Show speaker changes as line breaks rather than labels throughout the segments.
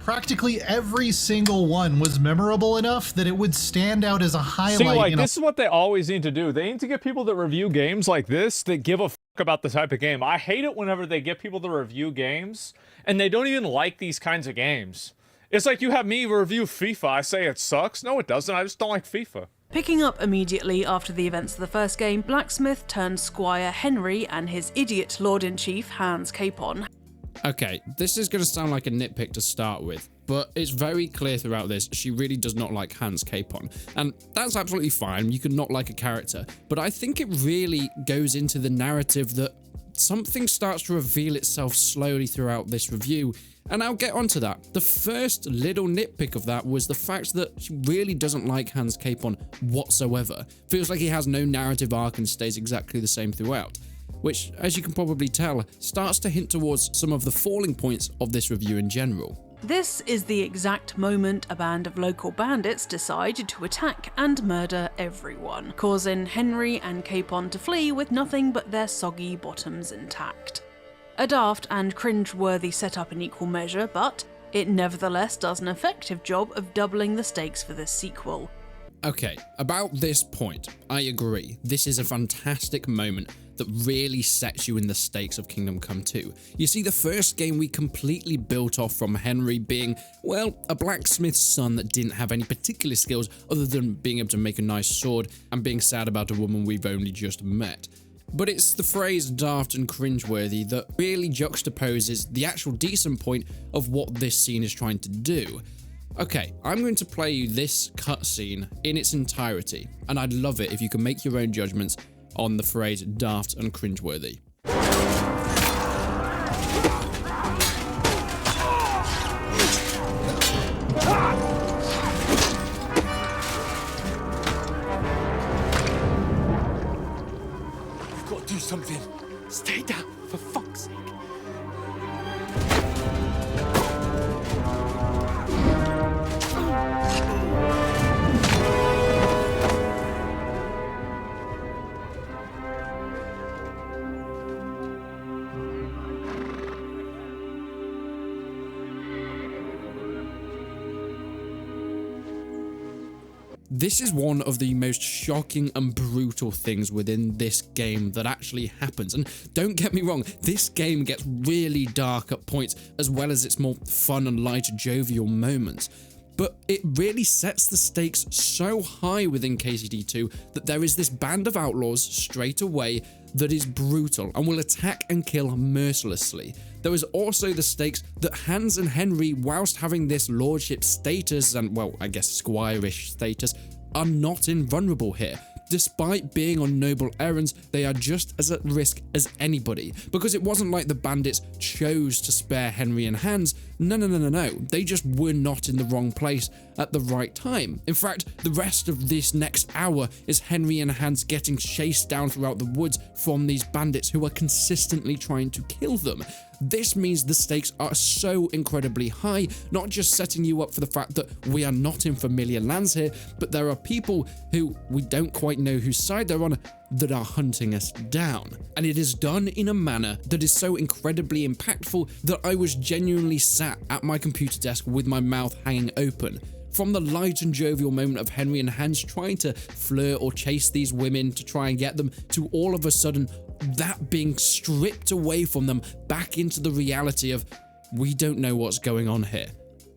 practically every single one was memorable enough that it would stand out as a highlight.
See, like, this is what they always need to do. They need to get people that review games like this that give a fuck about the type of game. I hate it whenever they get people to review games and they don't even like these kinds of games. It's like you have me review FIFA. I say it sucks. No, it doesn't. I just don't like FIFA.
Picking up immediately after the events of the first game, Blacksmith turned Squire Henry and his idiot Lord-in-Chief Hans Capon.
Okay, this is going to sound like a nitpick to start with, but it's very clear throughout this she really does not like Hans Capon, and that's absolutely fine. You can not like a character, but I think it really goes into the narrative that something starts to reveal itself slowly throughout this review, and I'll get onto that. The first little nitpick of that was the fact that she really doesn't like Hans Capon whatsoever. Feels like he has no narrative arc and stays exactly the same throughout, which, as you can probably tell, starts to hint towards some of the falling points of this review in general.
This is the exact moment a band of local bandits decide to attack and murder everyone, causing Henry and Capon to flee with nothing but their soggy bottoms intact. A daft and cringe-worthy setup in equal measure, but it nevertheless does an effective job of doubling the stakes for this sequel.
Okay, about this point, I agree. This is a fantastic moment that really sets you in the stakes of Kingdom Come 2. You see, the first game we completely built off from Henry being, well, a blacksmith's son that didn't have any particular skills other than being able to make a nice sword and being sad about a woman we've only just met. But it's the phrase daft and cringeworthy that really juxtaposes the actual decent point of what this scene is trying to do. Okay, I'm going to play you this cutscene in its entirety, and I'd love it if you can make your own judgments on the phrase daft and cringeworthy.
You've got to do something. Stay down, for fuck's sake.
This is one of the most shocking and brutal things within this game that actually happens. And don't get me wrong, this game gets really dark at points, as well as its more fun and light, jovial moments. But it really sets the stakes so high within KCD2 that there is this band of outlaws straight away that is brutal and will attack and kill mercilessly. There is also the stakes that Hans and Henry, whilst having this lordship status and, well, I guess squire-ish status, are not invulnerable here. Despite being on noble errands, they are just as at risk as anybody, because it wasn't like the bandits chose to spare Henry and Hans. No. They just were not in the wrong place at the right time. In fact, the rest of this next hour is Henry and Hans getting chased down throughout the woods from these bandits who are consistently trying to kill them. This means the stakes are so incredibly high, not just setting you up for the fact that we are not in familiar lands here, but there are people who we don't quite know whose side they're on that are hunting us down. And it is done in a manner that is so incredibly impactful that I was genuinely sat at my computer desk with my mouth hanging open. From the light and jovial moment of Henry and Hans trying to flirt or chase these women to try and get them, to all of a sudden that being stripped away from them back into the reality of, we don't know what's going on here.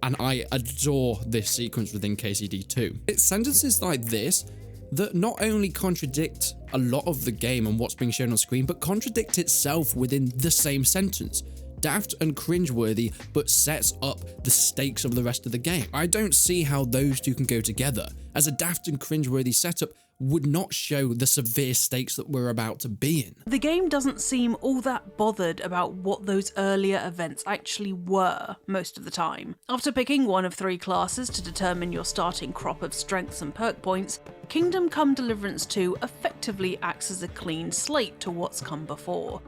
And I adore this sequence within KCD2. It's sentences like this that not only contradict a lot of the game and what's being shown on screen, but contradict itself within the same sentence. Daft and cringeworthy, but sets up the stakes of the rest of the game. I don't see how those two can go together, as a daft and cringeworthy setup would not show the severe stakes that we're about to be in.
The game doesn't seem all that bothered about what those earlier events actually were most of the time. After picking one of 3 classes to determine your starting crop of strengths and perk points, Kingdom Come Deliverance 2 effectively acts as a clean slate to what's come before.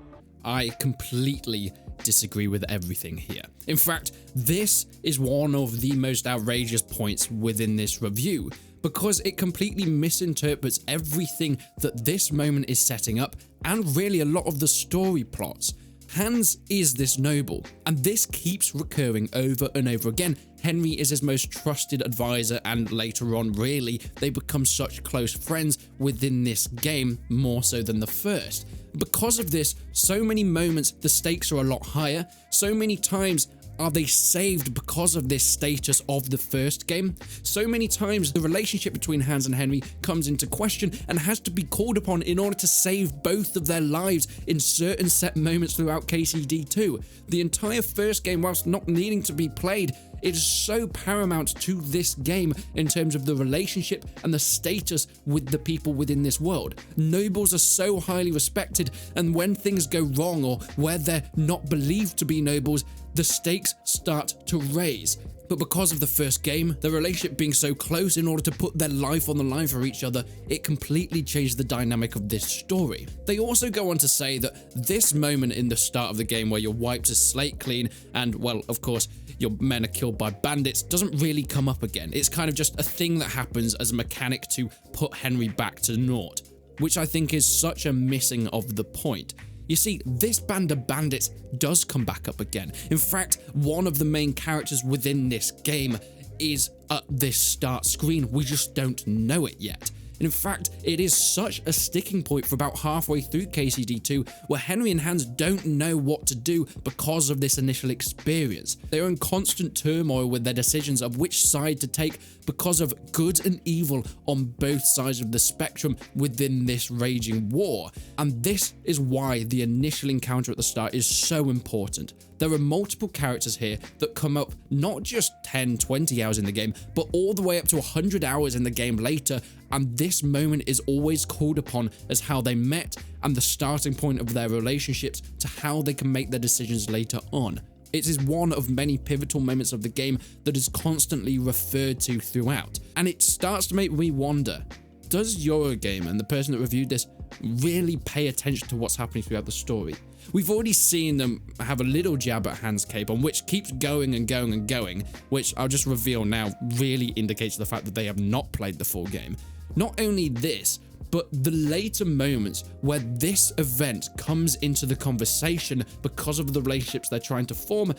I completely disagree with everything here. In fact, this is one of the most outrageous points within this review, because it completely misinterprets everything that this moment is setting up, and really a lot of the story plots. Hans is this noble, and this keeps recurring over and over again. Henry is his most trusted advisor, and later on, really, they become such close friends within this game, more so than the first. Because of this, so many moments the stakes are a lot higher, so many times are they saved because of this status of the first game? So many times the relationship between Hans and Henry comes into question and has to be called upon in order to save both of their lives in certain set moments throughout KCD2. The entire first game, whilst not needing to be played, it is so paramount to this game in terms of the relationship and the status with the people within this world. Nobles are so highly respected, and when things go wrong or where they're not believed to be nobles, the stakes start to raise. But because of the first game, the relationship being so close in order to put their life on the line for each other, it completely changed the dynamic of this story. They also go on to say that this moment in the start of the game where you're wiped a slate clean and, well, of course, your men are killed by bandits doesn't really come up again. It's kind of just a thing that happens as a mechanic to put Henry back to naught, which I think is such a missing of the point. You see, this band of bandits does come back up again. In fact, one of the main characters within this game is at this start screen. We just don't know it yet. In fact, it is such a sticking point for about halfway through KCD2 where Henry and Hans don't know what to do because of this initial experience. They are in constant turmoil with their decisions of which side to take because of good and evil on both sides of the spectrum within this raging war. And this is why the initial encounter at the start is so important. There are multiple characters here that come up not just 10, 20 hours in the game, but all the way up to 100 hours in the game later, and this moment is always called upon as how they met and the starting point of their relationships to how they can make their decisions later on. It is one of many pivotal moments of the game that is constantly referred to throughout, and it starts to make me wonder, does Eurogamer and the person that reviewed this really pay attention to what's happening throughout the story? We've already seen them have a little jab at Hans Capon, which keeps going and going and going, which I'll just reveal now really indicates the fact that they have not played the full game. Not only this, but the later moments where this event comes into the conversation because of the relationships they're trying to form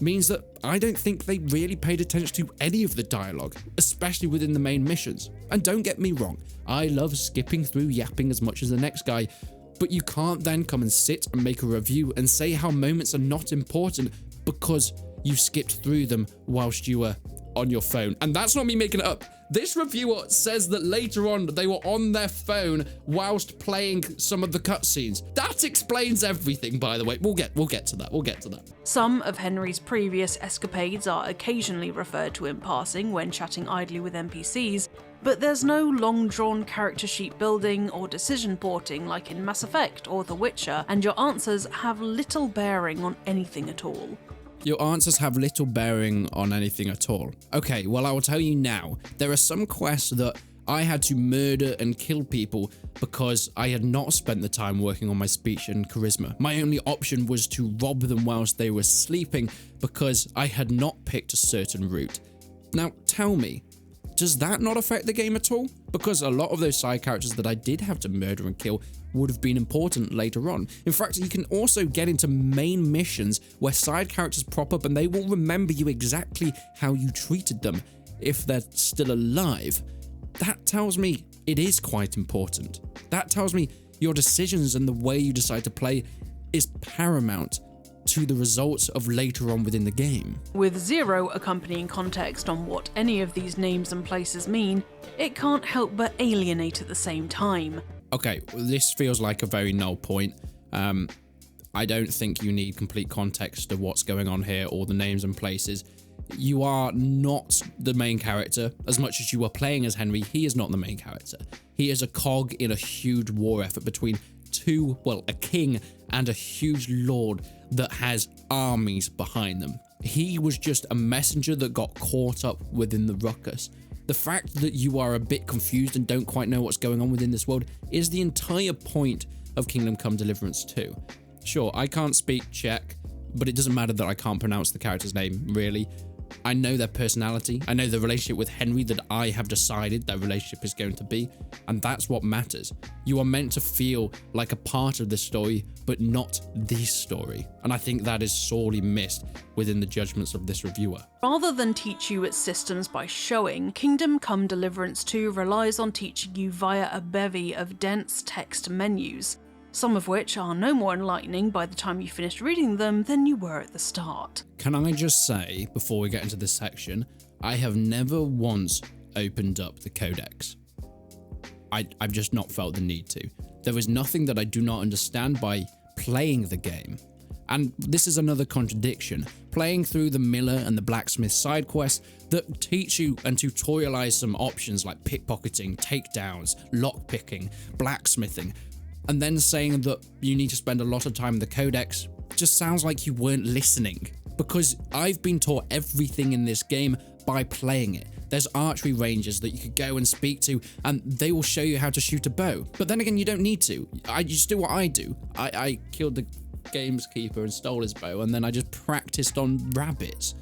means that I don't think they really paid attention to any of the dialogue, especially within the main missions. And don't get me wrong, I love skipping through yapping as much as the next guy, but you can't then come and sit and make a review and say how moments are not important because you skipped through them whilst you were on your phone. And that's not me making it up. This reviewer says that later on they were on their phone whilst playing some of the cutscenes. That explains everything, by the way. We'll get to that.
Some of Henry's previous escapades are occasionally referred to in passing when chatting idly with NPCs, but there's no long-drawn character sheet building or decision porting like in Mass Effect or The Witcher, and your answers have little bearing on anything at all.
Your answers have little bearing on anything at all. Okay, well, I will tell you now. There are some quests that I had to murder and kill people because I had not spent the time working on my speech and charisma. My only option was to rob them whilst they were sleeping because I had not picked a certain route. Now, tell me, does that not affect the game at all? Because a lot of those side characters that I did have to murder and kill would have been important later on. In fact, you can also get into main missions where side characters prop up and they will remember you exactly how you treated them if they're still alive. That tells me it is quite important. That tells me your decisions and the way you decide to play is paramount to the results of later on within the game.
With zero accompanying context on what any of these names and places mean, it can't help but alienate at the same time.
Okay, well, this feels like a very null point. I don't think you need complete context of what's going on here or the names and places. You are not the main character. As much as you are playing as Henry, he is not the main character. He is a cog in a huge war effort between a king and a huge lord that has armies behind them. He was just a messenger that got caught up within the ruckus. The fact that you are a bit confused and don't quite know what's going on within this world is the entire point of Kingdom Come Deliverance 2. Sure, I can't speak Czech, but it doesn't matter that I can't pronounce the character's name, really. I know their personality. I know the relationship with Henry that I have decided their relationship is going to be, and that's what matters. You are meant to feel like a part of the story, but not the story. And I think that is sorely missed within the judgments of this reviewer.
Rather than teach you its systems by showing, Kingdom Come Deliverance 2 relies on teaching you via a bevy of dense text menus, some of which are no more enlightening by the time you finished reading them than you were at the start.
Can I just say, before we get into this section, I have never once opened up the codex. I've just not felt the need to. There is nothing that I do not understand by playing the game. And this is another contradiction. Playing through the Miller and the Blacksmith side quests that teach you and tutorialize some options like pickpocketing, takedowns, lockpicking, blacksmithing, and then saying that you need to spend a lot of time in the codex just sounds like you weren't listening. Because I've been taught everything in this game by playing it. There's archery ranges that you could go and speak to, and they will show you how to shoot a bow. But then again, you don't need to. I just do what I do. I killed the gameskeeper and stole his bow, and then I just practiced on rabbits.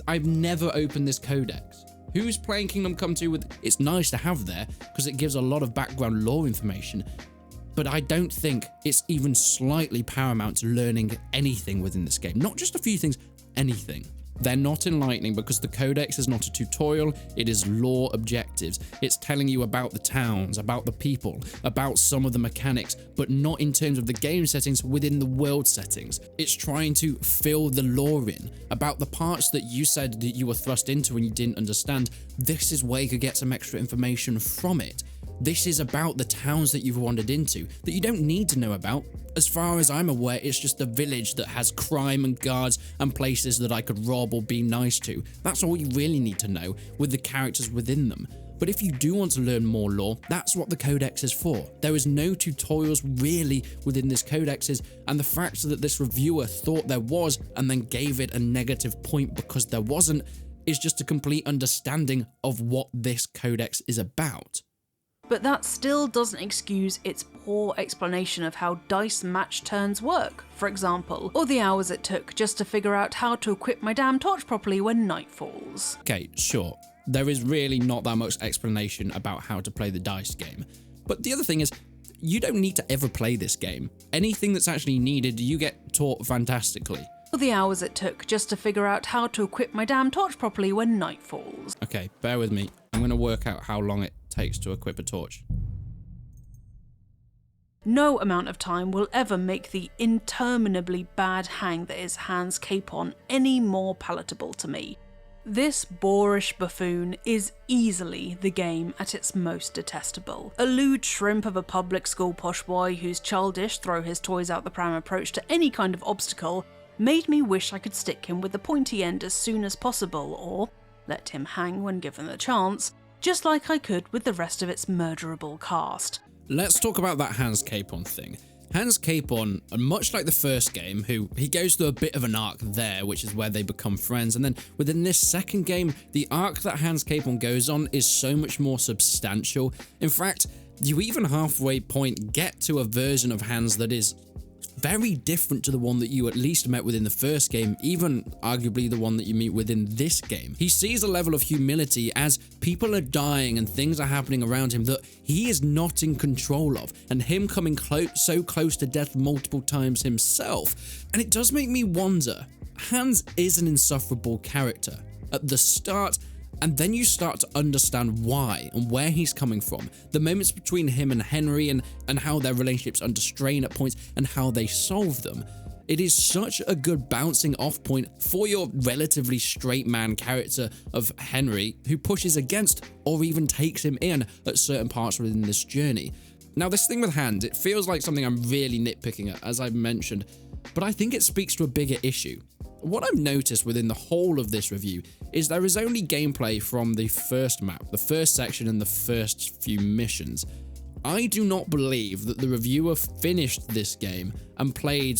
I've never opened this codex. Who's playing Kingdom Come 2 with? It's nice to have there because it gives a lot of background lore information, but I don't think it's even slightly paramount to learning anything within this game. Not just a few things, anything. They're not enlightening because the codex is not a tutorial, it is lore objectives. It's telling you about the towns, about the people, about some of the mechanics, but not in terms of the game settings within the world settings. It's trying to fill the lore in, about the parts that you said that you were thrust into and you didn't understand. This is where you could get some extra information from it. This is about the towns that you've wandered into that you don't need to know about. As far as I'm aware, it's just a village that has crime and guards and places that I could rob or be nice to. That's all you really need to know with the characters within them. But if you do want to learn more lore, that's what the codex is for. There is no tutorials really within this codexes, and the fact that this reviewer thought there was and then gave it a negative point because there wasn't is just a complete understanding of what this codex is about.
But that still doesn't excuse its poor explanation of how dice match turns work, for example, or the hours it took just to figure out how to equip my damn torch properly when night falls.
Okay, sure. There is really not that much explanation about how to play the dice game. But the other thing is, you don't need to ever play this game. Anything that's actually needed, you get taught fantastically.
Or the hours it took just to figure out how to equip my damn torch properly when night falls.
Okay, bear with me. I'm going to work out how long it takes to equip a torch.
No amount of time will ever make the interminably bad hang that is Hans Capon any more palatable to me. This boorish buffoon is easily the game at its most detestable. A lewd shrimp of a public school posh boy whose childish throw his toys out the pram approach to any kind of obstacle made me wish I could stick him with the pointy end as soon as possible, or let him hang when given the chance, just like I could with the rest of its murderable cast.
Let's talk about that Hans Capon thing. Hans Capon, much like the first game, he goes through a bit of an arc there, which is where they become friends, and then within this second game, the arc that Hans Capon goes on is so much more substantial. In fact, you even halfway point get to a version of Hans that is very different to the one that you at least met within the first game, even arguably the one that you meet within this game. He sees a level of humility as people are dying and things are happening around him that he is not in control of, and him coming so close to death multiple times himself. And it does make me wonder, Hans is an insufferable character at the start, and then you start to understand why and where he's coming from. The moments between him and Henry and how their relationship's under strain at points and how they solve them. It is such a good bouncing off point for your relatively straight man character of Henry, who pushes against or even takes him in at certain parts within this journey. Now, this thing with Hans, it feels like something I'm really nitpicking at, as I've mentioned, but I think it speaks to a bigger issue. What I've noticed within the whole of this review is there is only gameplay from the first map, the first section and the first few missions. I do not believe that the reviewer finished this game and played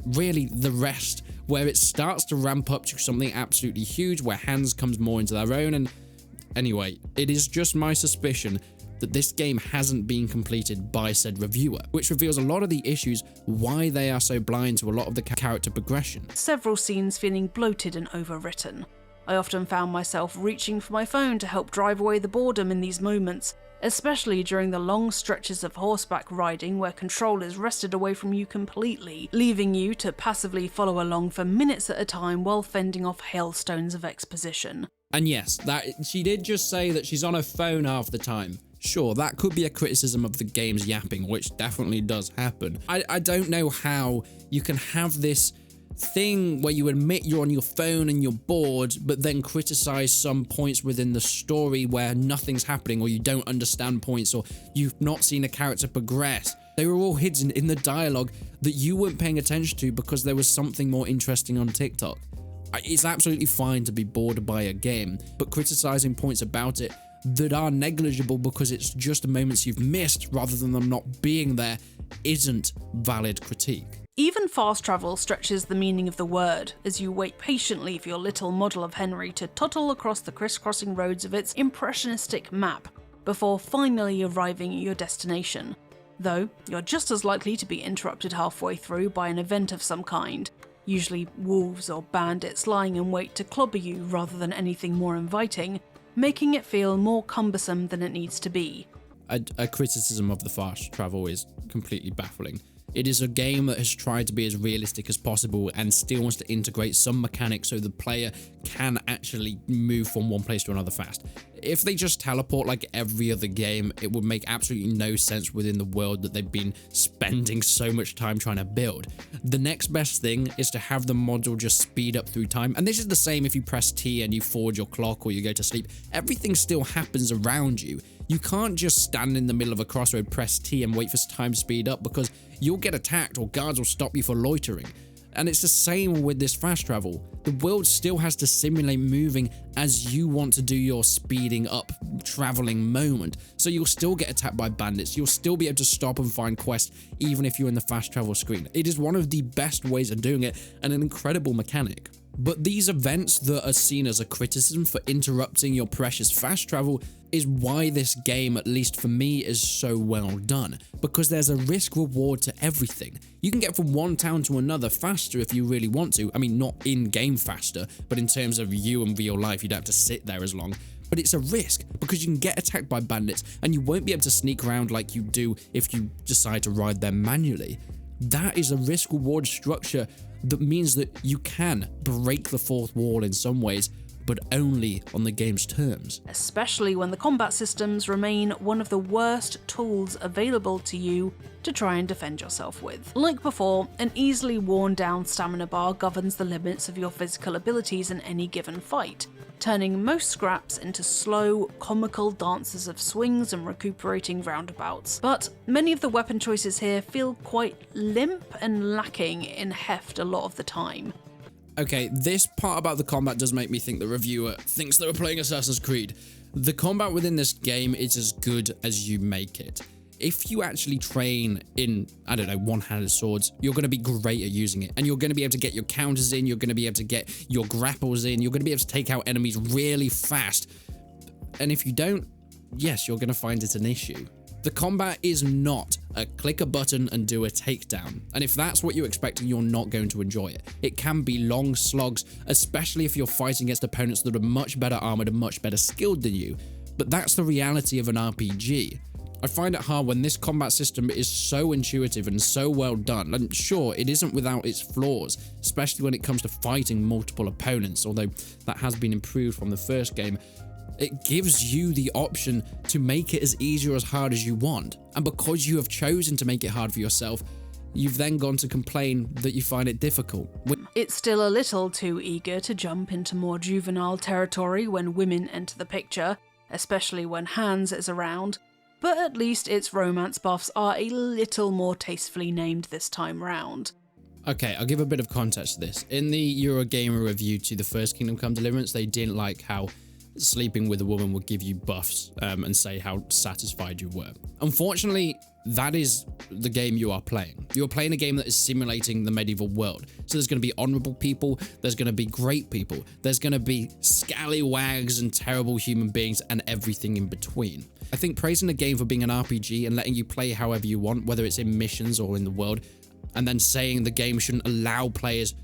really the rest, where it starts to ramp up to something absolutely huge, where Hans comes more into their own. And anyway, it is just my suspicion, that this game hasn't been completed by said reviewer, which reveals a lot of the issues why they are so blind to a lot of the character progression.
Several scenes feeling bloated and overwritten. I often found myself reaching for my phone to help drive away the boredom in these moments, especially during the long stretches of horseback riding where control is wrested away from you completely, leaving you to passively follow along for minutes at a time while fending off hailstones of exposition.
And yes, that she did just say that she's on her phone half the time. Sure, that could be a criticism of the game's yapping, which definitely does happen. I don't know how you can have this thing where you admit you're on your phone and you're bored, but then criticize some points within the story where nothing's happening, or you don't understand points, or you've not seen a character progress. They were all hidden in the dialogue that you weren't paying attention to because there was something more interesting on TikTok. It's absolutely fine to be bored by a game, but criticizing points about it that are negligible because it's just moments you've missed rather than them not being there isn't valid critique.
Even fast travel stretches the meaning of the word, as you wait patiently for your little model of Henry to toddle across the crisscrossing roads of its impressionistic map, before finally arriving at your destination. Though, you're just as likely to be interrupted halfway through by an event of some kind, usually wolves or bandits lying in wait to clobber you rather than anything more inviting, making it feel more cumbersome than it needs to be.
A criticism of the fast travel is completely baffling. It is a game that has tried to be as realistic as possible and still wants to integrate some mechanics so the player can actually move from one place to another fast. If they just teleport like every other game, it would make absolutely no sense within the world that they've been spending so much time trying to build. The next best thing is to have the module just speed up through time, and this is the same if you press T and you forward your clock or you go to sleep. Everything still happens around you. You can't just stand in the middle of a crossroad, press T and wait for time to speed up, because you'll get attacked or guards will stop you for loitering. And it's the same with this fast travel. The world still has to simulate moving as you want to do your speeding up traveling moment. So you'll still get attacked by bandits, you'll still be able to stop and find quests even if you're in the fast travel screen. It is one of the best ways of doing it and an incredible mechanic. But these events that are seen as a criticism for interrupting your precious fast travel is why this game, at least for me, is so well done. Because there's a risk reward to everything. You can get from one town to another faster if you really want to. I mean, not in-game faster, but in terms of you and real life, you don't have to sit there as long. But it's a risk, because you can get attacked by bandits, and you won't be able to sneak around like you do if you decide to ride them manually. That is a risk-reward structure that means that you can break the fourth wall in some ways, but only on the game's terms.
Especially when the combat systems remain one of the worst tools available to you to try and defend yourself with. Like before, an easily worn down stamina bar governs the limits of your physical abilities in any given fight, turning most scraps into slow, comical dances of swings and recuperating roundabouts. But many of the weapon choices here feel quite limp and lacking in heft a lot of the time.
Okay, this part about the combat does make me think the reviewer thinks that we're playing Assassin's Creed. The combat within this game is as good as you make it. If you actually train in, I don't know, one-handed swords, you're going to be great at using it. And you're going to be able to get your counters in, you're going to be able to get your grapples in, you're going to be able to take out enemies really fast. And if you don't, yes, you're going to find it an issue. The combat is not a click a button and do a takedown. And if that's what you expect, you're not going to enjoy it. It can be long slugs, especially if you're fighting against opponents that are much better armored and much better skilled than you. But that's the reality of an RPG. I find it hard when this combat system is so intuitive and so well done. And sure, it isn't without its flaws, especially when it comes to fighting multiple opponents, although that has been improved from the first game. It gives you the option to make it as easy or as hard as you want. And because you have chosen to make it hard for yourself, you've then gone to complain that you find it difficult.
It's still a little too eager to jump into more juvenile territory when women enter the picture, especially when Hans is around. But at least its romance buffs are a little more tastefully named this time round.
Okay, I'll give a bit of context to this. In the Eurogamer review to the first Kingdom Come Deliverance, they didn't like how sleeping with a woman would give you buffs and say how satisfied you were. Unfortunately, that is the game you are playing. You're playing a game that is simulating the medieval world. So there's going to be honorable people, there's going to be great people, there's going to be scallywags and terrible human beings and everything in between. I think praising a game for being an RPG and letting you play however you want, whether it's in missions or in the world, and then saying the game shouldn't allow players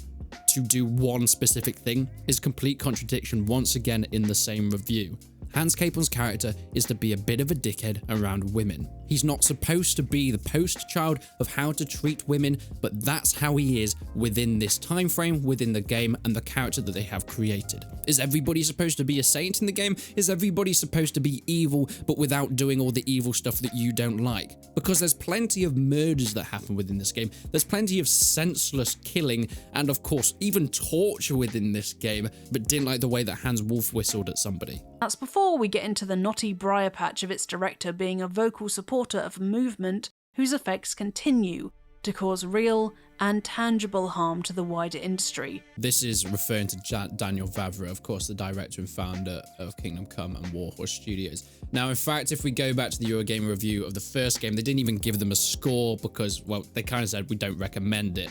to do one specific thing is complete contradiction once again in the same review. Hans Capon's character is to be a bit of a dickhead around women. He's not supposed to be the poster child of how to treat women, but that's how he is within this time frame, within the game, and the character that they have created. Is everybody supposed to be a saint in the game? Is everybody supposed to be evil, but without doing all the evil stuff that you don't like? Because there's plenty of murders that happen within this game. There's plenty of senseless killing, and of course, even torture within this game, but didn't like the way that Hans wolf whistled at somebody.
That's before we get into the knotty briar patch of its director being a vocal supporter of a movement whose effects continue to cause real and tangible harm to the wider industry.
This is referring to Daniel Vavra, of course, the director and founder of Kingdom Come and Warhorse Studios. Now, in fact, if we go back to the Eurogamer review of the first game, they didn't even give them a score because, well, they kind of said we don't recommend it.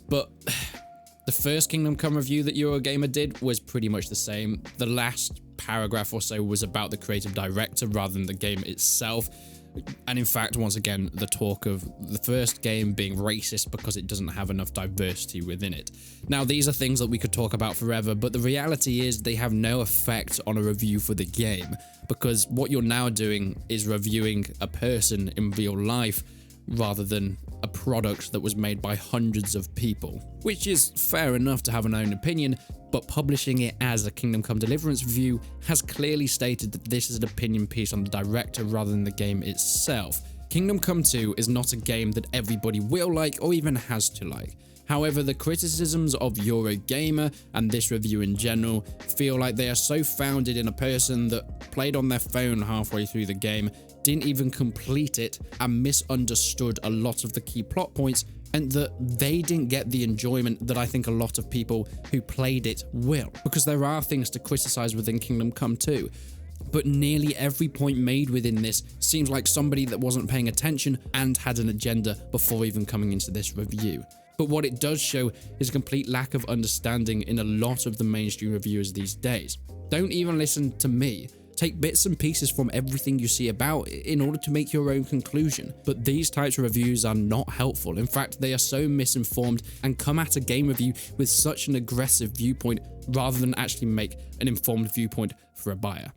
But the first Kingdom Come review that Eurogamer did was pretty much the same. The last paragraph or so was about the creative director rather than the game itself. And in fact, once again, the talk of the first game being racist because it doesn't have enough diversity within it. Now, these are things that we could talk about forever, but the reality is they have no effect on a review for the game, because what you're now doing is reviewing a person in real life rather than a product that was made by hundreds of people, which is fair enough to have an own opinion, but publishing it as a Kingdom Come Deliverance review has clearly stated that this is an opinion piece on the director rather than the game itself. Kingdom Come 2 is not a game that everybody will like or even has to like. However, the criticisms of Eurogamer and this review in general feel like they are so founded in a person that played on their phone halfway through the game, didn't even complete it, and misunderstood a lot of the key plot points, and that they didn't get the enjoyment that I think a lot of people who played it will. Because there are things to criticize within Kingdom Come 2. But nearly every point made within this seems like somebody that wasn't paying attention and had an agenda before even coming into this review. But what it does show is a complete lack of understanding in a lot of the mainstream reviewers these days. Don't even listen to me. Take bits and pieces from everything you see about in order to make your own conclusion. But these types of reviews are not helpful. In fact, they are so misinformed and come at a game review with such an aggressive viewpoint rather than actually make an informed viewpoint for a buyer.